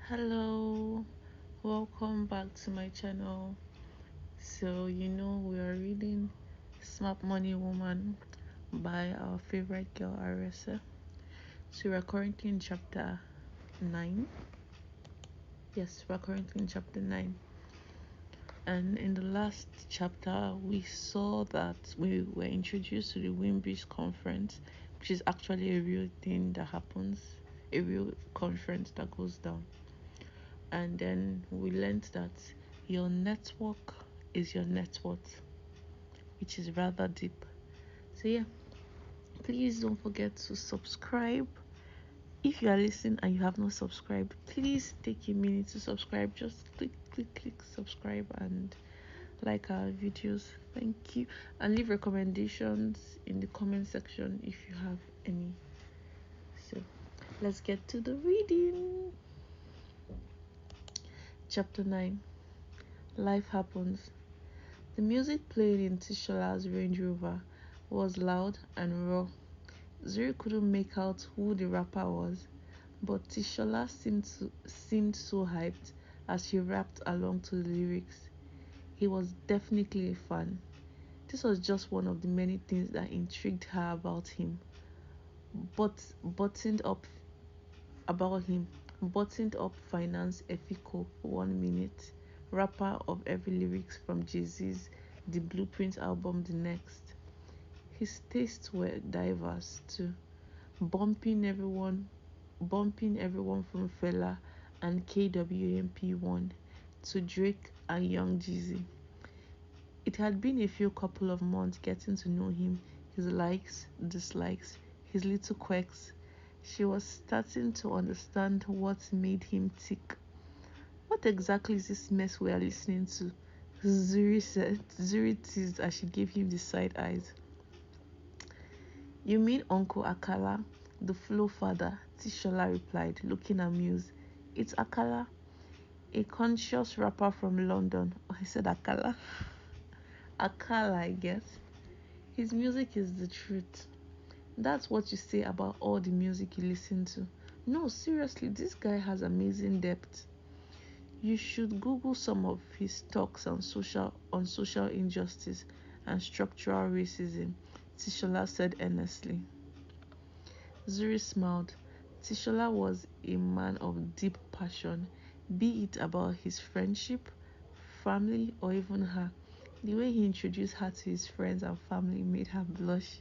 Hello, welcome back to my channel. We are reading Smart Money Woman by our favorite girl Arese. So we're currently in chapter 9. Yes, we're currently in chapter 9. And in the last chapter, we saw that we were introduced to the Wimbridge conference, which is actually a real thing that happens, a real conference that goes down. And then we learned that your network is your net worth, which is rather deep. So yeah, please don't forget to subscribe. If you are listening and you have not subscribed, please take a minute to subscribe. Just click subscribe and like our videos. Thank you. And leave recommendations in the comment section if you have any. So let's get to the reading. Chapter 9. Life happens. The music played in Tishola's Range Rover was loud and raw. Zuri couldn't make out who the rapper was, but Tishola seemed so hyped as she rapped along to the lyrics. He was definitely a fan. This was just one of the many things that intrigued her about him. Buttoned up finance Efiko 1 minute, rapper of every lyrics from Jay-Z's The Blueprint album the next. His tastes were diverse too, bumping everyone from Fela and KWMP1 to Drake and Young Jeezy. It had been a few couple of months getting to know him, his likes, dislikes, his little quirks. She was starting to understand what made him tick. What exactly is this mess we are listening to? Zuri teased as she gave him the side eyes. You mean Uncle Akala, the Flow father, Tishola replied, looking amused. It's Akala, a conscious rapper from London. Oh, I said Akala. Akala, I guess. His music is the truth. That's what you say about all the music you listen to. No, seriously, this guy has amazing depth. You should Google some of his talks on social injustice and structural racism, Tishola said earnestly. Zuri smiled. Tishola was a man of deep passion, be it about his friendship, family, or even her. The way he introduced her to his friends and family made her blush,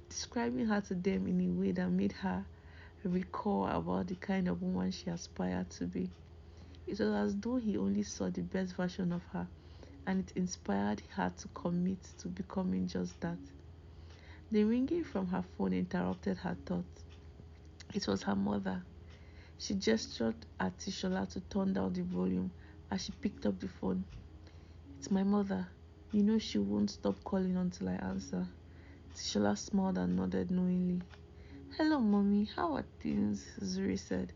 describing her to them in a way that made her recall about the kind of woman she aspired to be. It was as though he only saw the best version of her, and it inspired her to commit to becoming just that. The ringing from her phone interrupted her thoughts. It was her mother. She gestured at Tishola to turn down the volume as she picked up the phone. It's my mother. You know she won't stop calling until I answer. Tishola smiled and nodded knowingly. Hello, mommy. How are things? Zuri said.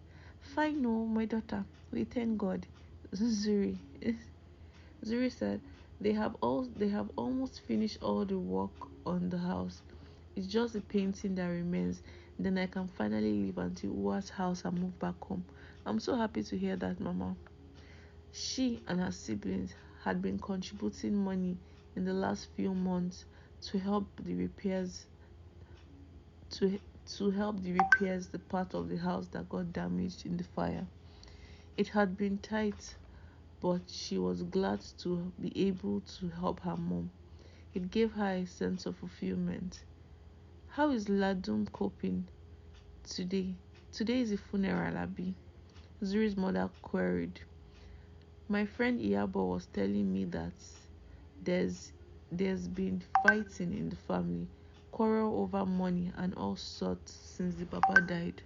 Fine, no, my daughter. We thank God. Zuri. Zuri said, they have almost finished all the work on the house. It's just the painting that remains. Then I can finally leave Auntie Uwa's house and move back home. I'm so happy to hear that, Mama. She and her siblings had been contributing money in the last few months to help the repairs to help the repairs the part of the house that got damaged in the fire. It had been tight, but she was glad to be able to help her mom. It gave her a sense of fulfillment. How is Ladum coping today? Today is a funeral, Abi. Zuri's mother queried. My friend Iyabo was telling me that there's been fighting in the family, quarrel over money and all sorts since the Baba died.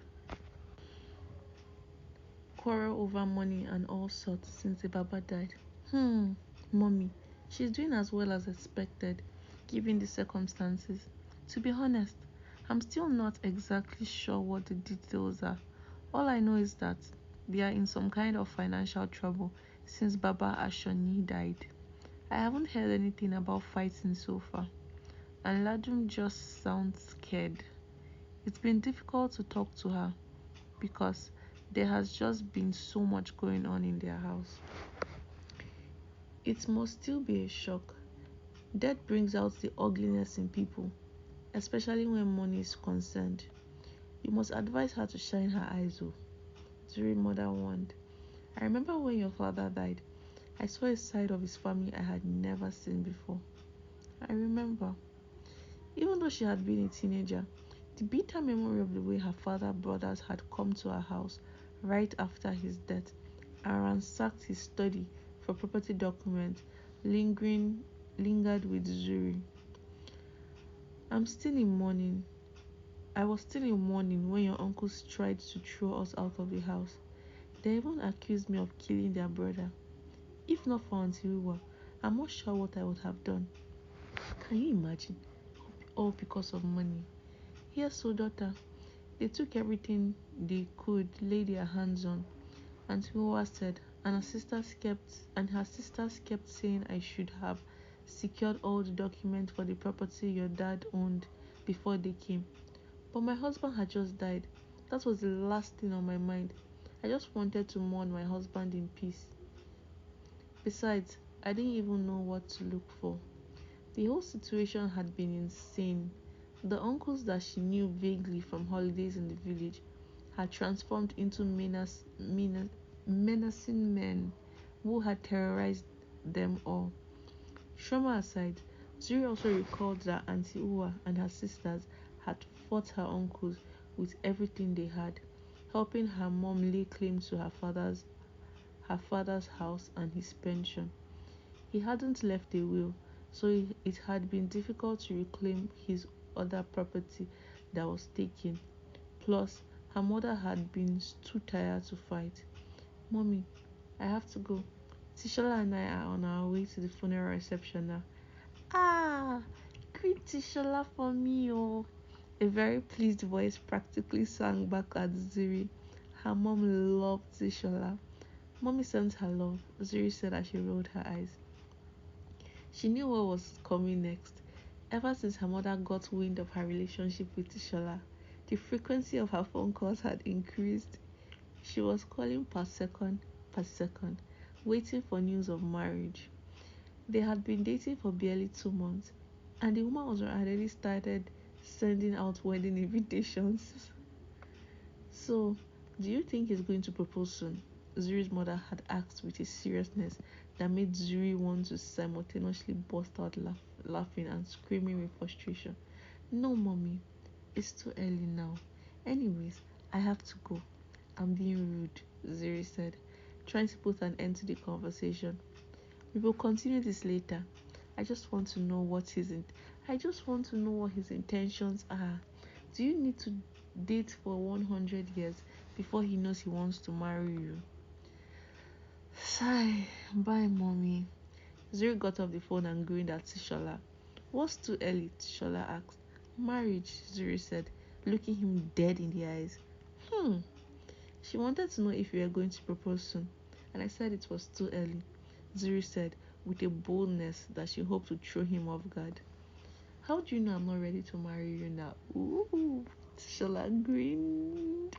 Mommy, she's doing as well as expected, given the circumstances. To be honest, I'm still not exactly sure what the details are. All I know is that they are in some kind of financial trouble since Baba Ashoni died. I haven't heard anything about fighting so far, and Ladum just sounds scared. It's been difficult to talk to her because There has just been so much going on in their house. It must still be a shock. Death brings out the ugliness in people, especially when money is concerned. You must advise her to shine her eyes, oh, Zuri's mother warned. I remember when your father died, I saw a side of his family I had never seen before. I remember. Even though she had been a teenager, the bitter memory of the way her father's brothers had come to her house right after his death and ransacked his study for property documents lingered with Zuri. I was still in mourning when your uncles tried to throw us out of the house. They even accused me of killing their brother. If not for Auntie Uwa, I'm not sure what I would have done. Can you imagine? All because of money. Yes, so daughter, they took everything they could lay their hands on. Auntie Uwa said, and her sisters kept saying I should have secured all the documents for the property your dad owned before they came. But my husband had just died. That was the last thing on my mind. I just wanted to mourn my husband in peace. Besides, I didn't even know what to look for. The whole situation had been insane. The uncles that she knew vaguely from holidays in the village had transformed into menacing men who had terrorized them all. Trauma aside, Zuri also recalled that Auntie Uwa and her sisters had fought her uncles with everything they had, helping her mom lay claim to her father's house and his pension. He hadn't left a will, so it had been difficult to reclaim his other property that was taken. Plus, her mother had been too tired to fight. Mommy, I have to go. Tishola and I are on our way to the funeral reception now. Ah, greet Tishola for me, oh. A very pleased voice practically sang back at Zuri. Her mom loved Tishola. Mommy sent her love, Zuri said as she rolled her eyes. She knew what was coming next. Ever since her mother got wind of her relationship with Tishola, the frequency of her phone calls had increased. She was calling per second, waiting for news of marriage. They had been dating for barely 2 months, and the woman was already started sending out wedding invitations. So, do you think he's going to propose soon? Zuri's mother had asked with a seriousness that made Zuri want to simultaneously burst out laughing and screaming with frustration. No, mommy, it's too early now. Anyways, I have to go. I'm being rude, Zuri said, trying to put an end to the conversation. We will continue this later. I just want to know what his intentions are. Do you need to date for 100 years before he knows he wants to marry you? Sigh. Bye, mommy. Zuri got off the phone and grinned at Tishola. What's too early? Tishola asked. Marriage, Zuri said, looking him dead in the eyes. She wanted to know if we were going to propose soon, and I said it was too early, Zuri said, with a boldness that she hoped to throw him off guard. How do you know I'm not ready to marry you now? Ooh, Tishola grinned.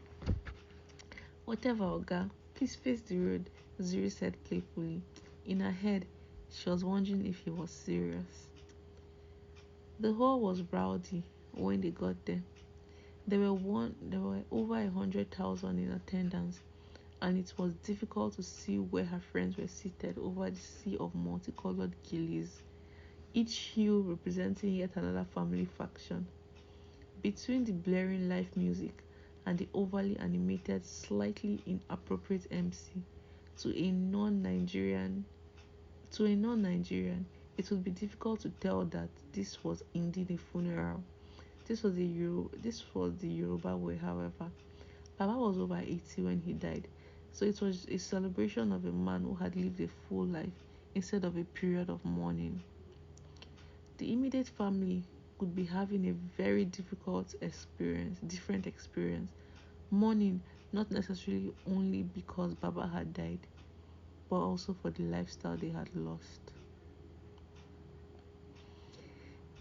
Whatever, Oga, please face the road, Zuri said playfully. In her head, she was wondering if he was serious. The hall was rowdy when they got there. There were over 100,000 in attendance, and it was difficult to see where her friends were seated over the sea of multicolored gillies, each hue representing yet another family faction. Between the blaring live music and the overly animated, slightly inappropriate MC, to a non-Nigerian, it would be difficult to tell that this was indeed a funeral. This was the Yoruba way, however. Baba was over 80 when he died, so it was a celebration of a man who had lived a full life instead of a period of mourning. The immediate family could be having a very different experience, mourning not necessarily only because Baba had died, but also for the lifestyle they had lost.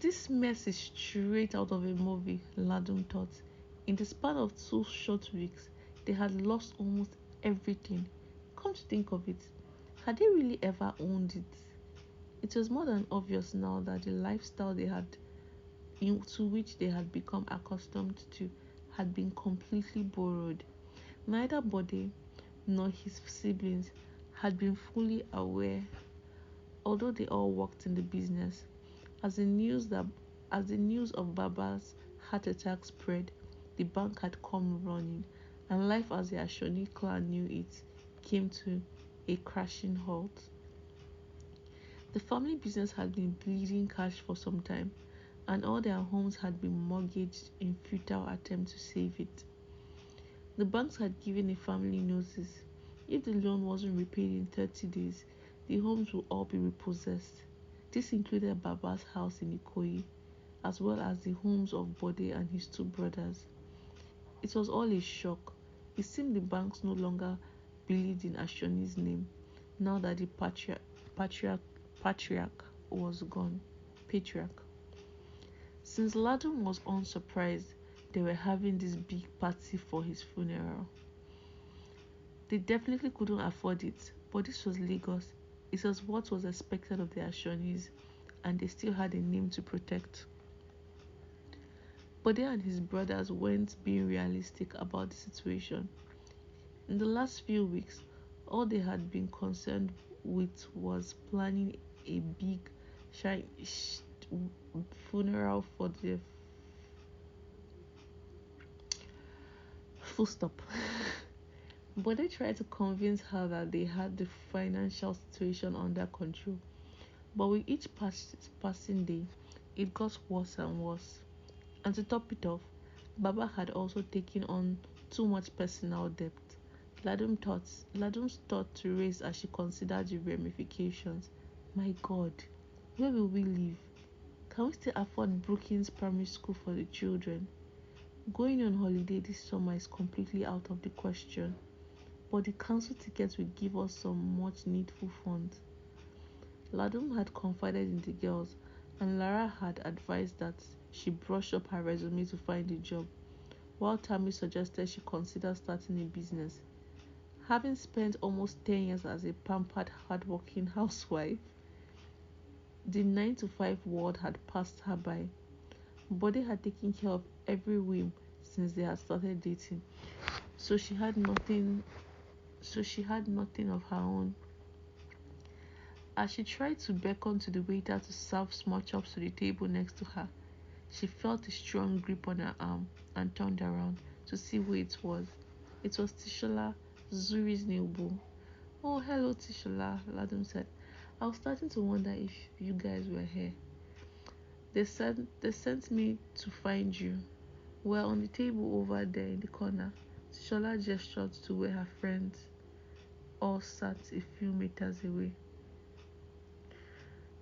This mess is straight out of a movie, Ladum thought. In the span of 2 short weeks, They had lost almost everything. Come to think of it, had they really ever owned it? It was more than obvious now that the lifestyle to which they had become accustomed to had been completely borrowed. Neither Bode nor his siblings had been fully aware, although they all worked in the business. As the news that as the news of Baba's heart attack spread, the bank had come running, and life as the Ashoni clan knew it came to a crashing halt. The family business had been bleeding cash for some time, and all their homes had been mortgaged in futile attempts to save it. The banks had given a family notice. If the loan wasn't repaid in 30 days, the homes would all be repossessed. This included Baba's house in Ikoyi, as well as the homes of Bode and his two brothers. It was all a shock. It seemed the banks no longer believed in Ashoni's name, now that the patriarch, patriarch was gone. Patriarch. Since Ladon was unsurprised, they were having this big party for his funeral. They definitely couldn't afford it, but this was Lagos. It was what was expected of the Ashonis, and they still had a name to protect. Bode and his brothers weren't being realistic about the situation. In the last few weeks, all they had been concerned with was planning a big funeral for the full stop. But they tried to convince her that they had the financial situation under control. But with each passing day, it got worse and worse. And to top it off, Baba had also taken on too much personal debt. Ladum's thought to raise as she considered the ramifications. My God, where will we live? Can we still afford Brookings Primary School for the children? Going on holiday this summer is completely out of the question, but the council tickets will give us some much needful funds. Ladum had confided in the girls, and Lara had advised that she brush up her resume to find a job, while Tammy suggested she consider starting a business. Having spent almost 10 years as a pampered, hardworking housewife, the 9 to 5 world had passed her by. Bode had taken care of every whim since they had started dating, so she had nothing of her own. As she tried to beckon to the waiter to serve small chops to the table next to her, she felt a strong grip on her arm and turned around to see who it was. It was Tishola, Zuri's new beau. Oh, hello, Tishola, Ladum said. I was starting to wonder if you guys were here. They sent me to find you. We're on the table over there in the corner. Tishola gestured to where her friends all sat a few meters away.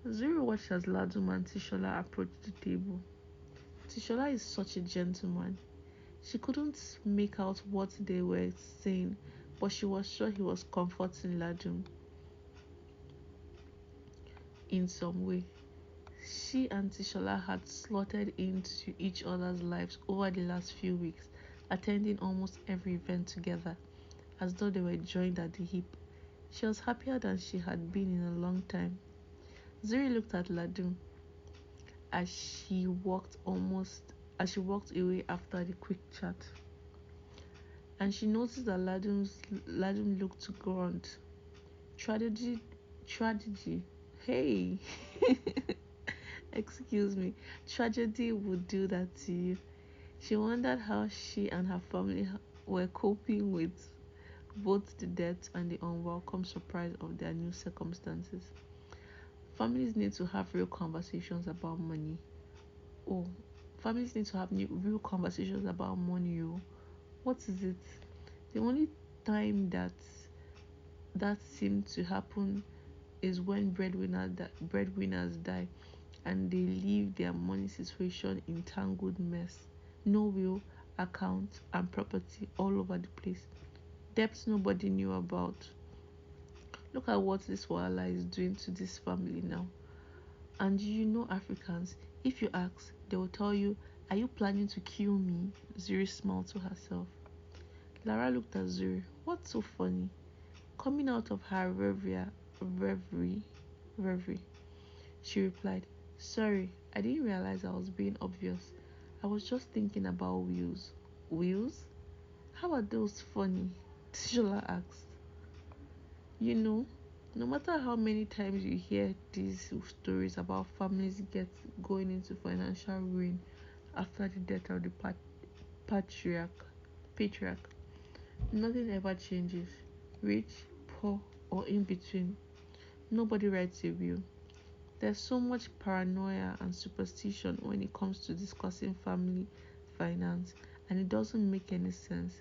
Zuri watched as Ladum and Tishola approached the table. Tishola is such a gentleman. She couldn't make out what they were saying, but she was sure he was comforting Ladum in some way. She and Tishola had slotted into each other's lives over the last few weeks, attending almost every event together, as though they were joined at the hip. She was happier than she had been in a long time. Zuri looked at Ladum as she walked away after the quick chat, and she noticed that Ladum looked to grunt. Tragedy. Hey, excuse me. Tragedy would do that to you. She wondered how she and her family were coping with both the death and the unwelcome surprise of their new circumstances. Families need to have real conversations about money. Oh, families need to have real conversations about money. Oh, what is it? The only time that seems to happen is when breadwinners die and they leave their money situation in tangled mess. No will, account, and property all over the place. Debts nobody knew about. Look at what this Wala is doing to this family now. And you know Africans, if you ask, they will tell you, are you planning to kill me? Zuri smiled to herself. Lara looked at Zuri. What's so funny? Coming out of her reverie, reverie, she replied, Sorry, I didn't realize I was being obvious. I was just thinking about wheels. Wheels? How are those funny? Tishola asked. You know, no matter how many times you hear these stories about families going into financial ruin after the death of the patriarch, patriarch, nothing ever changes. Rich, poor, or in between, nobody writes a will. There's so much paranoia and superstition when it comes to discussing family finance, and it doesn't make any sense.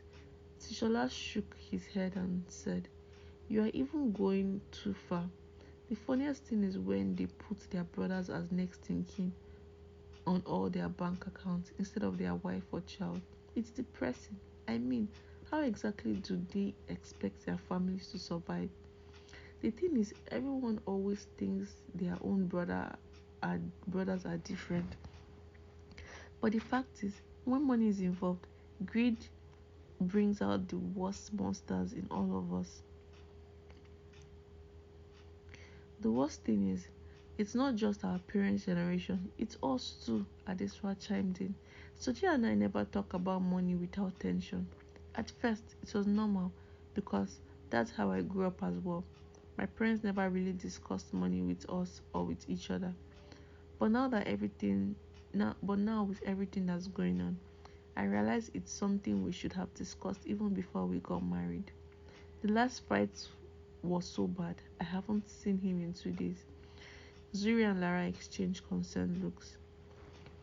Tishola shook his head and said, You are even going too far. The funniest thing is when they put their brothers as next in kin on all their bank accounts instead of their wife or child. It's depressing. I mean, how exactly do they expect their families to survive? The thing is, everyone always thinks their own brothers are different. But the fact is, when money is involved, greed brings out the worst monsters in all of us. The worst thing is, it's not just our parents' generation, it's us too, Adeswa chimed in. Soji and I never talk about money without tension. At first, it was normal because that's how I grew up as well. My parents never really discussed money with us or with each other. But now with everything that's going on, I realize it's something we should have discussed even before we got married. The last fight was so bad, I haven't seen him in 2 days. Zuri and Lara exchanged concerned looks.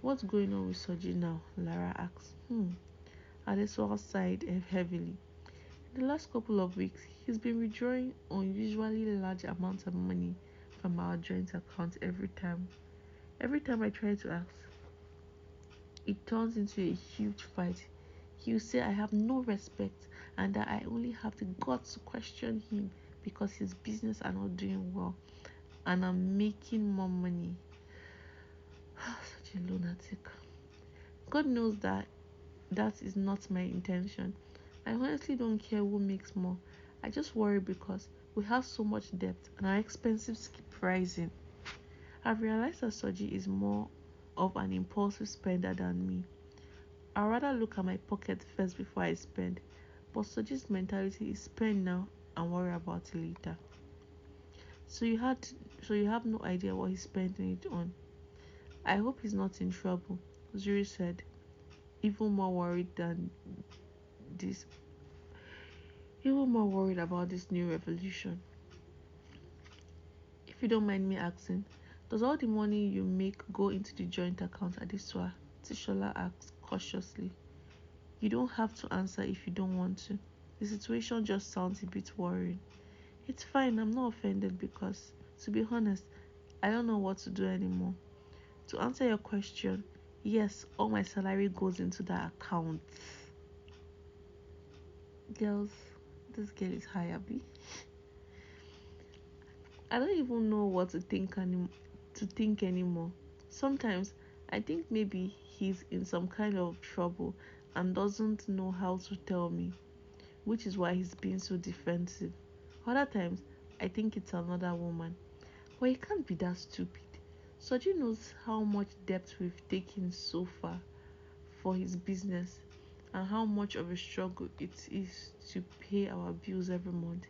What's going on with Soji now? Lara asked. Adeswa sighed heavily. In the last couple of weeks, he's been withdrawing unusually large amounts of money from our joint account every time. Every time I try to ask, it turns into a huge fight. He'll say I have no respect and that I only have the guts to question him because his business are not doing well and I'm making more money. Such a lunatic. God knows that is not my intention. I honestly don't care who makes more. I just worry because we have so much debt and our expenses keep rising. I've realized that Soji is more of an impulsive spender than me. I'd rather look at my pocket first before I spend. But Soji's mentality is spend now and worry about it later. So you have no idea what he's spending it on. I hope he's not in trouble, Zuri said, even more worried than this even more worried about this new revolution. If you don't mind me asking, does all the money you make go into the joint account at Adeswa? Tishola asked cautiously. You don't have to answer if you don't want to. The situation just sounds a bit worrying. It's fine, I'm not offended because, to be honest, I don't know what to do anymore. To answer your question, yes, all my salary goes into that account. Girls, this girl is high, Abby. I don't even know what to think anymore. Sometimes I think maybe he's in some kind of trouble and doesn't know how to tell me, which is why he's being so defensive. Other times I think it's another woman. But he can't be that stupid. Soji knows how much debt we've taken so far for his business and how much of a struggle it is to pay our bills every month.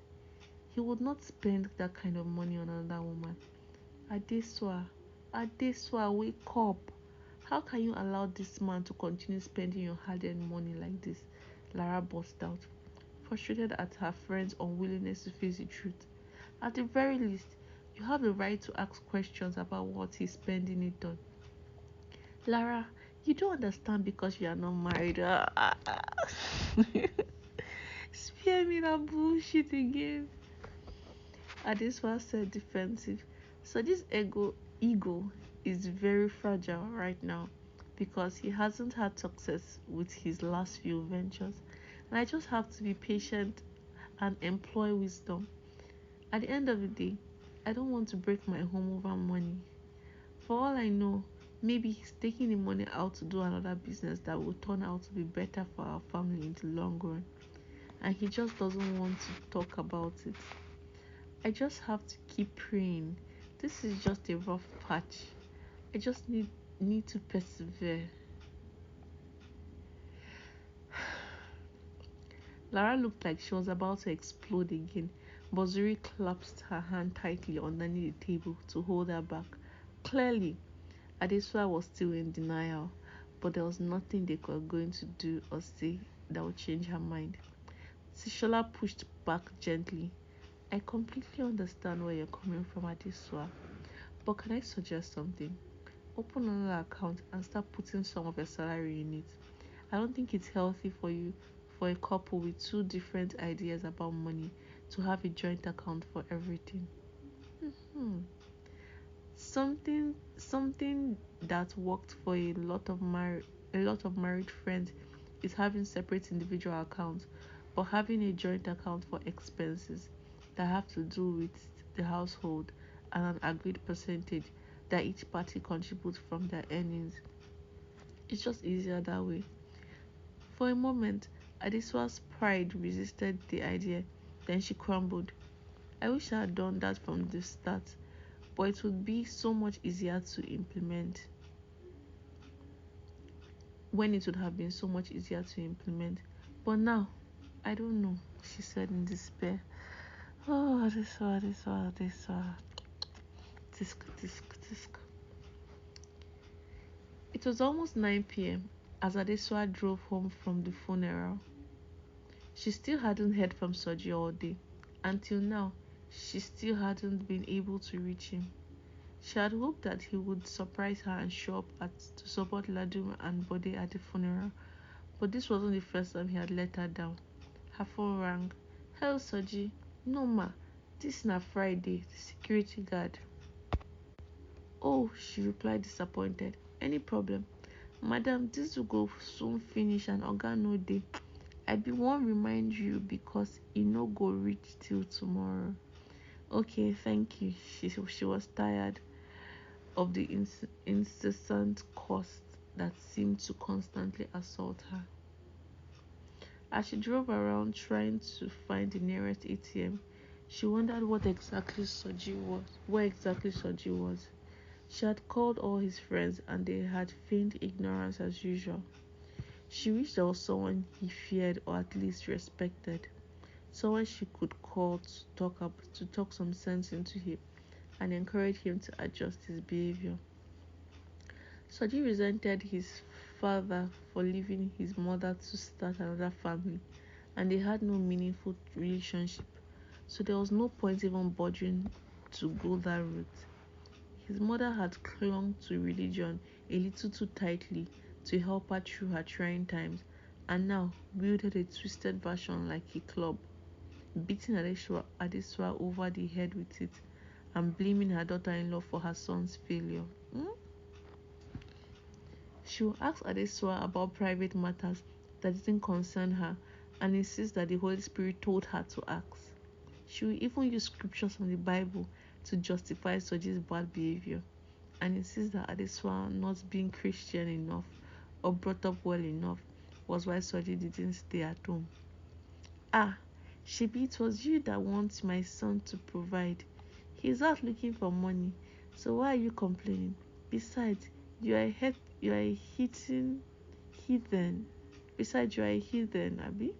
He would not spend that kind of money on another woman. Adeswa, Adeswa, wake up. How can you allow this man to continue spending your hard-earned money like this? Lara burst out, frustrated at her friend's unwillingness to face the truth. At the very least, you have the right to ask questions about what he's spending it on. Lara, you don't understand because you are not married. Spare me that bullshit again. Adeswa said defensive. So this ego is very fragile right now because he hasn't had success with his last few ventures. And I just have to be patient and employ wisdom. At the end of the day, I don't want to break my home over money. For all I know, maybe he's taking the money out to do another business that will turn out to be better for our family in the long run. and he just doesn't want to talk about it. I just have to keep praying. This is just a rough patch. I just need to persevere. Lara looked like she was about to explode again, but Zuri clasped her hand tightly underneath the table to hold her back. Clearly, Adesua was still in denial, but there was nothing they were going to do or say that would change her mind. Sishola pushed back gently. I completely understand where you're coming from, Adesua, but can I suggest something? Open another account and start putting some of your salary in it. I don't think it's healthy for a couple with two different ideas about money to have a joint account for everything. Hmm. Something that worked for a lot of married friends is having separate individual accounts, but having a joint account for expenses that have to do with the household and an agreed percentage that each party contributes from their earnings. It's just easier that way. For a moment, Adeswa's pride resisted the idea, then she crumbled. I wish I had done that from the start, but it would be so much easier to implement. When it would have been so much easier to implement. But now, I don't know, she said in despair. Oh, Adeswa. Tisk. It was almost 9 p.m. as Adeswa drove home from the funeral. She still hadn't heard from Soji all day. Until now, she still hadn't been able to reach him. She had hoped that he would surprise her and show up to support Ladum and Bode at the funeral, but this wasn't the first time he had let her down. Her phone rang. Hello, Soji. No, ma. This na Friday. The security guard. Oh, she replied disappointed. Any problem? Madam, this will go soon finish and Oga no dey. I be wan remind you because e no go reach till tomorrow. Okay, thank you. She was tired of the incessant cost that seemed to constantly assault her. As she drove around trying to find the nearest ATM, she wondered where exactly Soji was. She had called all his friends and they had feigned ignorance as usual. She wished there was someone he feared or at least respected, someone she could call to talk some sense into him and encourage him to adjust his behavior. Soji resented his father for leaving his mother to start another family, and they had no meaningful relationship, so there was no point even bothering to go that route. His mother had clung to religion a little too tightly to help her through her trying times, and now wielded a twisted version like a club, beating Adeswa over the head with it and blaming her daughter-in-law for her son's failure. She will ask Adeswa about private matters that didn't concern her and insist that the Holy Spirit told her to ask. She will even use scriptures from the Bible to justify Soji's bad behavior and insist that Adeswa not being Christian enough or brought up well enough was why Soji didn't stay at home. Ah, Shebi, it was you that want my son to provide. He's out looking for money, so why are you complaining? Besides, you are a heathen. Besides, you are a heathen, Abi.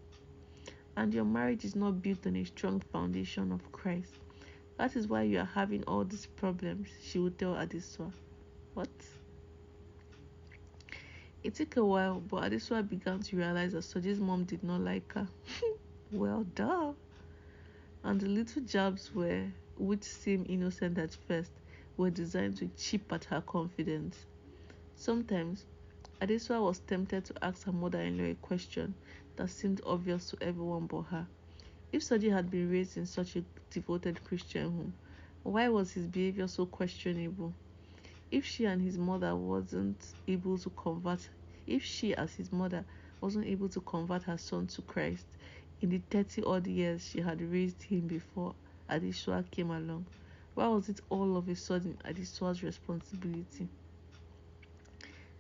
And your marriage is not built on a strong foundation of Christ. That is why you are having all these problems, she would tell Adeswa. What? It took a while, but Adeswa began to realize that Soji's mom did not like her. Well, duh. And the little jabs which seemed innocent at first, were designed to chip at her confidence. Sometimes, Adeswa was tempted to ask her mother-in-law a question that seemed obvious to everyone but her. If Soji had been raised in such a devoted Christian home, why was his behavior so questionable? If she as his mother wasn't able to convert her son to Christ in the 30-odd years she had raised him before Adeswa came along, why was it all of a sudden Adeswa's responsibility?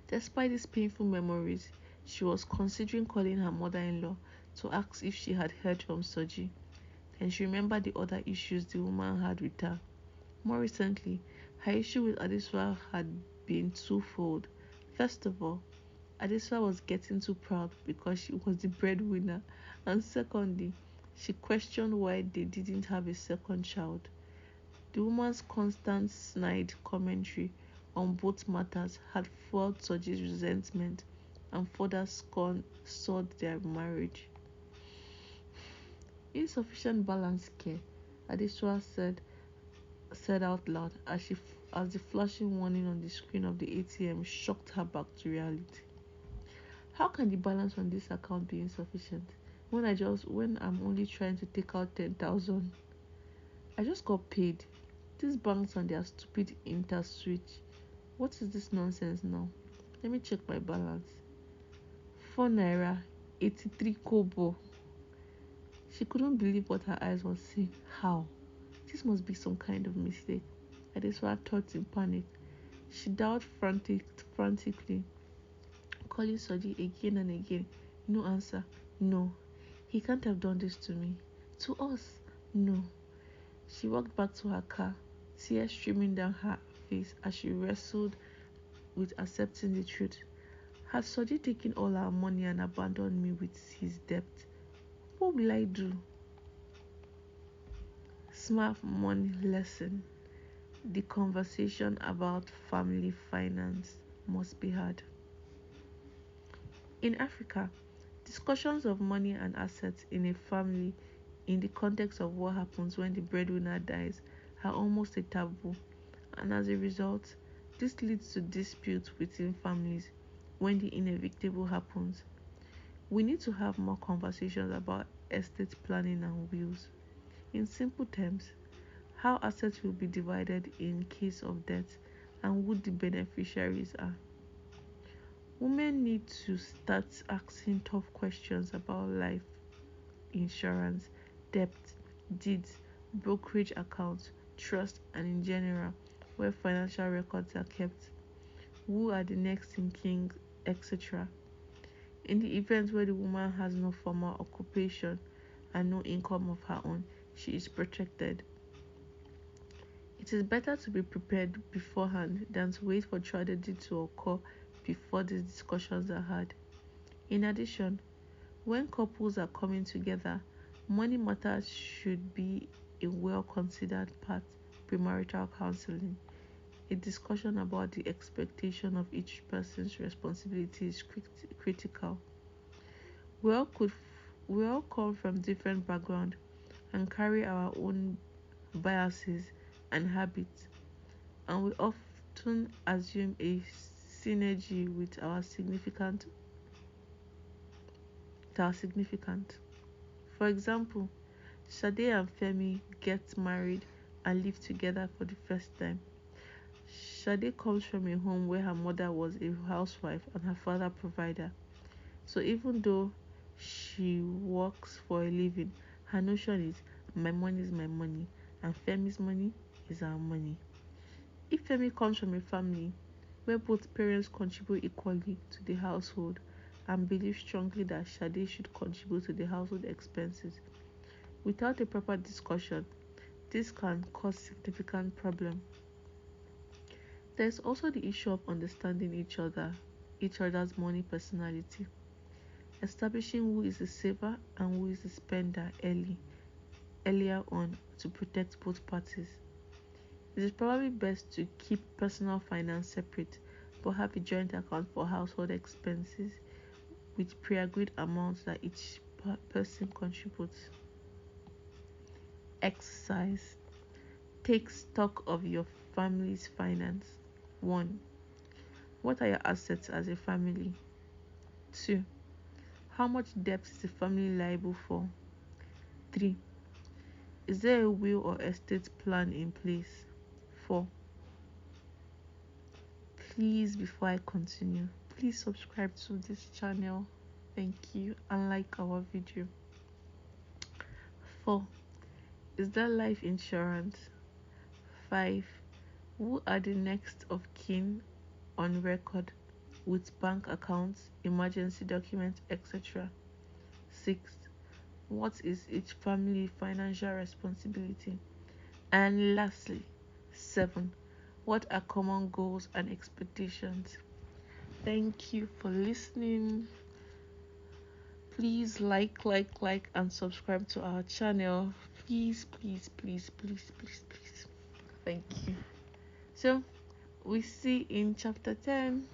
Despite these painful memories, she was considering calling her mother-in-law to ask if she had heard from Soji. Then she remembered the other issues the woman had with her. More recently, her issue with Adeswa had been twofold. First of all, Adeswa was getting too proud because she was the breadwinner, and secondly, she questioned why they didn't have a second child. The woman's constant snide commentary on both matters had fueled Soji's resentment and further soured their marriage. Insufficient balance care, Adeswa said out loud as the flashing warning on the screen of the ATM shocked her back to reality. How can the balance on this account be insufficient when I'm only trying to take out 10,000? I just got paid. These banks and their stupid interswitch. What is this nonsense now? Let me check my balance. 4 naira 83 kobo. She couldn't believe what her eyes were seeing. How? This must be some kind of mistake. Adeswa thought in panic. She dialed frantically, calling Soji again and again. No answer. No. He can't have done this to me. To us. No. She walked back to her car, tears streaming down her face as she wrestled with accepting the truth. Had Soji taken all our money and abandoned me with his debt? What will I do? Smart money lesson. The conversation about family finance must be had. In Africa, discussions of money and assets in a family in the context of what happens when the breadwinner dies are almost a taboo, and as a result, this leads to disputes within families when the inevitable happens. We need to have more conversations about estate planning and wills. In simple terms, how assets will be divided in case of death and who the beneficiaries are. Women need to start asking tough questions about life insurance, debt, deeds, brokerage accounts, trust, and in general, where financial records are kept, who are the next in kin, etc. In the event where the woman has no formal occupation and no income of her own, she is protected. It is better to be prepared beforehand than to wait for tragedy to occur before these discussions are had. In addition, when couples are coming together, money matters should be a well-considered part premarital counseling. A discussion about the expectation of each person's responsibility is critical. We all come from different backgrounds and carry our own biases and habits, and we often assume a synergy with our significant. For example, Sade and Femi get married and live together for the first time. Sade comes from a home where her mother was a housewife and her father provider. So even though she works for a living, her notion is my money is my money and Femi's money is our money. If Femi comes from a family where both parents contribute equally to the household and believe strongly that Sade should contribute to the household expenses, without a proper discussion, this can cause significant problem. There is also the issue of understanding each other's money personality, establishing who is the saver and who is the spender earlier on to protect both parties. It is probably best to keep personal finance separate but have a joint account for household expenses with pre-agreed amounts that each person contributes. Exercise. Take stock of your family's finance. 1. What are your assets as a family? 2. How much debt is the family liable for? 3. Is there a will or estate plan in place? 4. Please, before I continue, please subscribe to this channel. Thank you, and like our video. 4. Is there life insurance? 5. Who are the next of kin on record with bank accounts, emergency documents, etc.? 6. What is each family financial responsibility? And lastly, 7. What are common goals and expectations? Thank you for listening. Please like, and subscribe to our channel. Please. Thank you. So, we see in chapter 10.